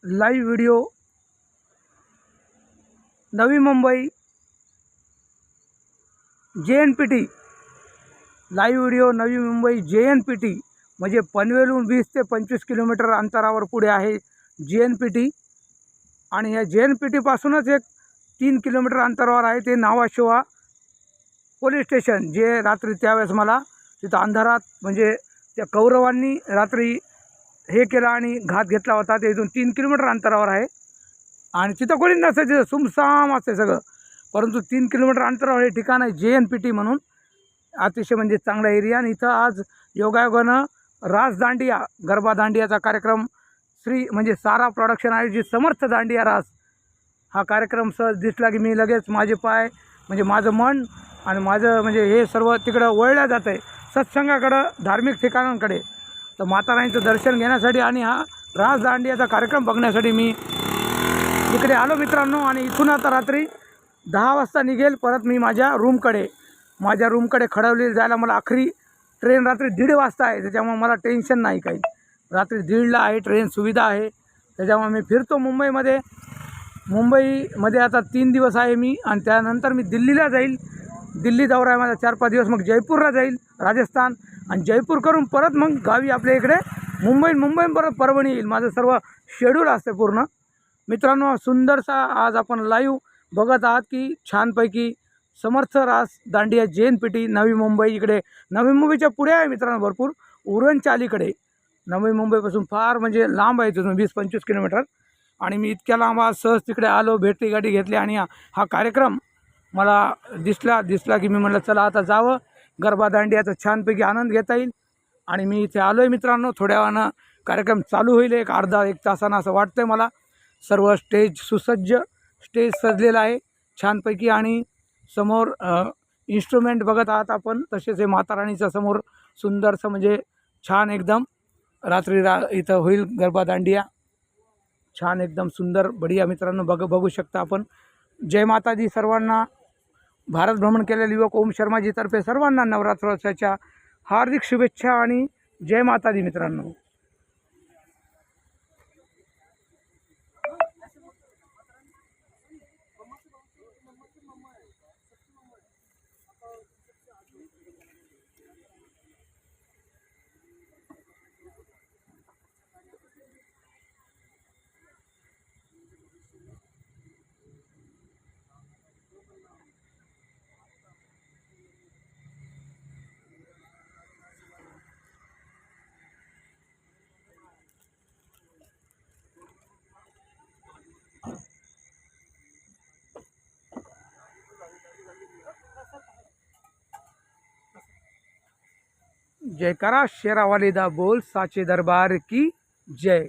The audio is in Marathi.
Live video Navi Mumbai JNPT, live video Navi Mumbai JNPT म्हणजे पनवेलहून 20 ते 25 किलोमीटर अंतरावर पुढे आहे JNPT. आणि या JNPT पासूनच एक 3 किलोमीटर अंतरावर आहे ते नावाशोवा पोलीस स्टेशन, जे रात्री त्यावेळेस मला तिथं अंधारात म्हणजे त्या कौरवांनी रात्री हे केलं आणि घात घेतला होता. ते इथून 3 किलोमीटर अंतरावर आहे आणि तिथं कोणी नसतं, तिथं सुमसाम असते सगळं. परंतु 3 किलोमीटर अंतरावर हे ठिकाण आहे JNPT म्हणून, अतिशय म्हणजे चांगला एरिया. आणि इथं आज योगायोगानं रास दांडिया, गरबा दांडियाचा कार्यक्रम श्री म्हणजे सारा प्रोडक्शन आयोजित समर्थ दांडिया रास हा कार्यक्रम सहज दिसला की मी लगेच माझे पाय म्हणजे माझं मन आणि माझं म्हणजे हे सर्व तिकडं वळलं जातं आहे सत्संगाकडं, धार्मिक ठिकाणांकडे. तर माता राणीचं दर्शन घेण्यासाठी आणि हा रास दांडियाचा कार्यक्रम बघण्यासाठी मी इकडे आलो मित्रांनो. आणि इथून आता रात्री 10 वाजता निघेल परत मी माझ्या रूमकडे खडवली जायला. मला आखरी ट्रेन रात्री 1:30 वाजता आहे, त्याच्यामुळे मला टेन्शन नाही काही. रात्री 1:30ला आहे ट्रेन, सुविधा आहे. त्याच्यामुळे मी फिरतो मुंबईमध्ये आता 3 दिवस आहे मी. आणि त्यानंतर मी दिल्लीला जाईल. दिल्ली दौरा आहे माझा 4-5 दिवस. मग जयपूरला जाईल राजस्थान, आणि जयपूर करून परत मग गावी आपल्या इकडे मुंबई परत परभणी येईल. माझं सर्व शेड्यूल असते पूर्ण. मित्रांनो, सुंदरसा आज आपण लाईव्ह बघत आहात की छानपैकी समर्थ रास दांडिया JNPT नवी मुंबई. इकडे नवी मुंबईच्या पुढे आहे मित्रांनो, भरपूर उरणच्या अलीकडे. नवी मुंबईपासून फार म्हणजे लांब आहे तिथून 20-25 किलोमीटर. आणि मी इतक्या लांब आज सहज तिकडे आलो, भेटली गाडी घेतली आणि हा कार्यक्रम मला दिसला की मी म्हटलं चला आता जावं, गरबा दांडियाचा छानपैकी आनंद घेता येईल. आणि मी इथे आलो आहे मित्रांनो. थोड्या वेळानं कार्यक्रम चालू होईल, एक अर्धा एक तासानं असं वाटतं आहे मला. सर्व सुसज्ज स्टेज सजलेला आहे छानपैकी. आणि समोर इन्स्ट्रुमेंट बघत आहात आपण, तसेच हे माता राणीच्या समोर सुंदरसं म्हणजे छान एकदम रात्री इथं होईल गरबा दांडिया. छान एकदम सुंदर बढिया मित्रांनो, बघू शकता आपण. जय माताजी सर्वांना. भारत भ्रमण केलेले युवक ओम शर्माजीतर्फे सर्वांना नवरात्रोत्सवाच्या हार्दिक शुभेच्छा आणि जय माताजी मित्रांनो. जयकारा शेरावाली दा बोल, साचे दरबार की जय.